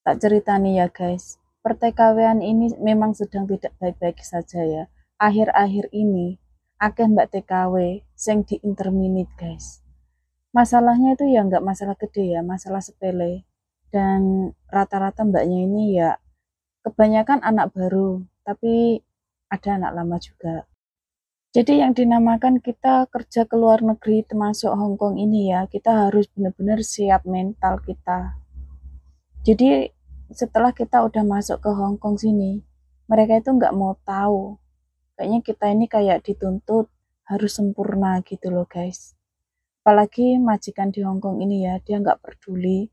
Tak ceritani ya guys, pertikaian ini memang sedang tidak baik-baik saja ya. Akhir-akhir ini, akeh mbak TKW sing di interminit guys. Masalahnya itu ya nggak masalah gede ya, masalah sepele. Dan rata-rata mbaknya ini ya kebanyakan anak baru, tapi ada anak lama juga. Jadi yang dinamakan kita kerja ke luar negeri termasuk Hong Kong ini ya, kita harus benar-benar siap mental kita. Jadi setelah kita udah masuk ke Hong Kong sini, mereka itu nggak mau tahu. Kayaknya kita ini kayak dituntut harus sempurna gitu loh guys. Apalagi majikan di Hong Kong ini ya, dia nggak peduli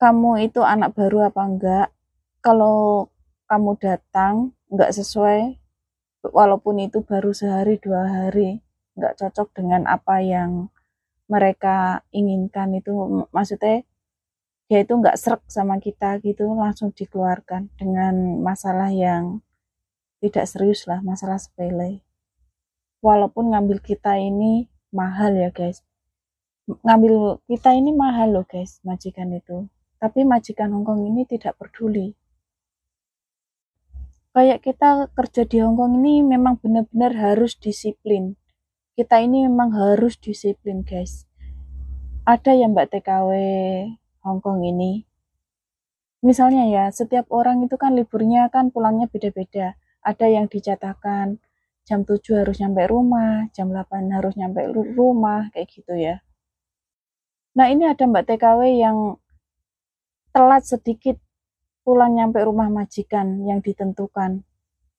kamu itu anak baru apa enggak. Kalau kamu datang nggak sesuai, walaupun itu baru sehari 2 hari, nggak cocok dengan apa yang mereka inginkan, itu maksudnya dia itu nggak srek sama kita gitu, langsung dikeluarkan dengan masalah yang tidak serius lah, masalah sepele. Walaupun ngambil kita ini mahal ya guys, ngambil kita ini mahal loh guys, majikan itu. Tapi majikan Hongkong ini tidak peduli. Kayak kita kerja di Hongkong ini memang benar-benar harus disiplin. Kita ini memang harus disiplin guys. Ada yang mbak TKW Hongkong ini, misalnya ya, setiap orang itu kan liburnya kan pulangnya beda-beda. Ada yang dicatatkan jam 7 harus nyampe rumah, jam 8 harus nyampe rumah, kayak gitu ya. Nah ini ada mbak TKW yang telat sedikit pulang nyampe rumah majikan yang ditentukan,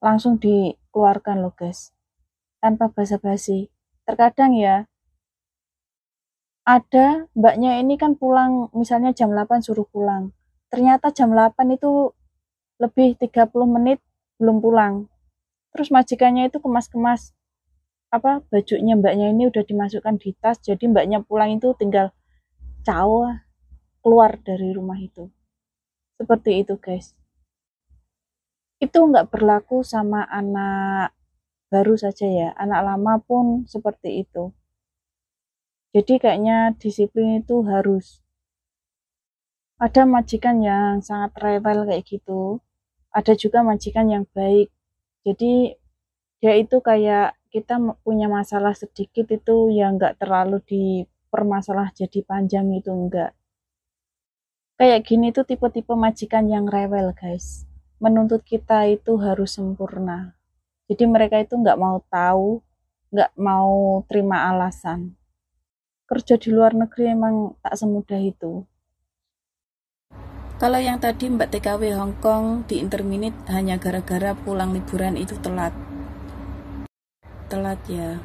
langsung dikeluarkan loh guys, tanpa basa-basi. Terkadang ya, ada mbaknya ini kan pulang misalnya jam 8 suruh pulang. Ternyata jam 8 itu lebih 30 menit belum pulang. Terus majikannya itu kemas-kemas bajunya mbaknya ini udah dimasukkan di tas, jadi mbaknya pulang itu tinggal caw keluar dari rumah itu. Seperti itu guys. Itu nggak berlaku sama anak baru saja ya, anak lama pun seperti itu. Jadi kayaknya disiplin itu harus. Ada majikan yang sangat rewel kayak gitu, ada juga majikan yang baik. Jadi dia itu kayak kita punya masalah sedikit itu ya nggak terlalu dipermasalah jadi panjang, itu enggak. Kayak gini tuh tipe-tipe majikan yang rewel guys, menuntut kita itu harus sempurna. Jadi mereka itu nggak mau tahu, nggak mau terima alasan. Kerja di luar negeri emang tak semudah itu. Kalau yang tadi Mbak TKW Hongkong di interminit hanya gara-gara pulang liburan itu telat ya.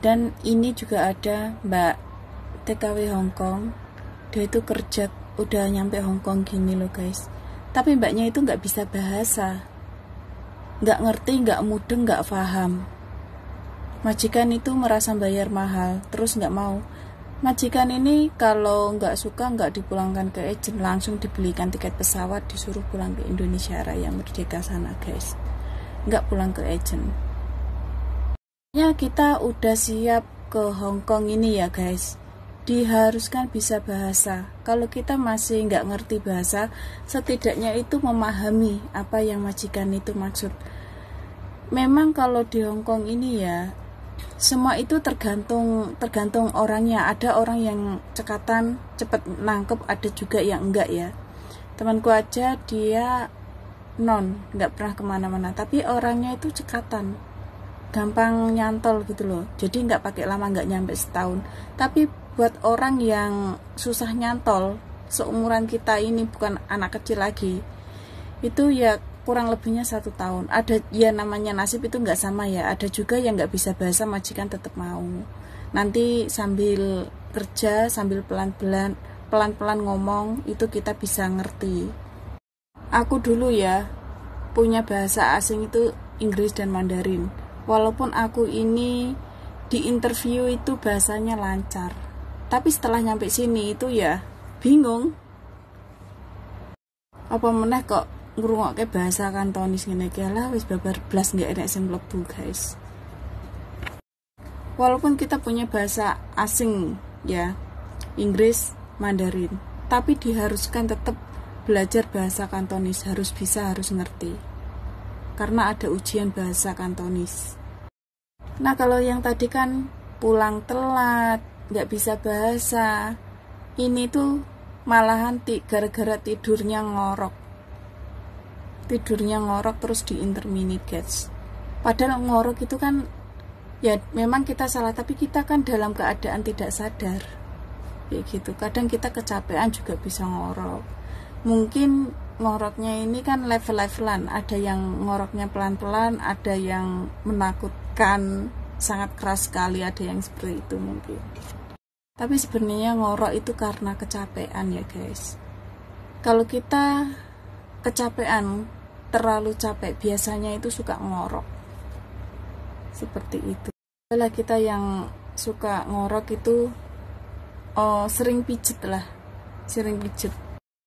Dan ini juga ada Mbak TKW Hongkong, dia itu kerja udah nyampe Hongkong gini loh guys, tapi mbaknya itu nggak bisa bahasa, nggak ngerti, nggak mudeng, nggak paham. Majikan itu merasa bayar mahal, terus nggak mau. Majikan ini kalau nggak suka nggak dipulangkan ke agent, langsung dibelikan tiket pesawat, disuruh pulang ke Indonesia Raya Merdeka sana guys, nggak pulang ke agent. Ya kita udah siap ke Hongkong ini ya guys, diharuskan bisa bahasa. Kalau kita masih nggak ngerti bahasa, setidaknya itu memahami apa yang majikan itu maksud. Memang kalau di Hongkong ini ya, semua itu tergantung orangnya. Ada orang yang cekatan cepat nangkep, ada juga yang enggak ya. Temanku aja dia nggak pernah kemana-mana, tapi orangnya itu cekatan, gampang nyantol gitu loh. Jadi nggak pakai lama, nggak nyampe setahun. Tapi buat orang yang susah nyantol, seumuran kita ini, bukan anak kecil lagi, itu ya kurang lebihnya 1 tahun. Ada ya, namanya nasib itu nggak sama ya. Ada juga yang nggak bisa bahasa, majikan tetap mau. Nanti sambil kerja, sambil pelan-pelan ngomong, itu kita bisa ngerti. Aku dulu ya punya bahasa asing itu Inggris dan Mandarin. Walaupun aku ini di interview itu bahasanya lancar, tapi setelah nyampe sini itu ya bingung. Apa meneh kok ngrungokke bahasa Kantonis ngene iki, lah wis babar blas nggak enek sing mlebu guys. Walaupun kita punya bahasa asing ya, Inggris, Mandarin, tapi diharuskan tetap belajar bahasa Kantonis, harus bisa, harus ngerti, karena ada ujian bahasa Kantonis. Nah kalau yang tadi kan pulang telat, nggak bisa bahasa, ini tuh malahan gara-gara tidurnya ngorok terus di intermediate. Padahal ngorok itu kan ya memang kita salah, tapi kita kan dalam keadaan tidak sadar kayak gitu. Kadang kita kecapean juga bisa ngorok. Mungkin ngoroknya ini kan level-levelan, ada yang ngoroknya pelan-pelan, ada yang menakutkan sangat keras sekali, ada yang seperti itu mungkin. Tapi sebenarnya ngorok itu karena kecapean ya guys. Kalau kita kecapean, terlalu capek, biasanya itu suka ngorok seperti itu. Kalau kita yang suka ngorok itu sering pijet.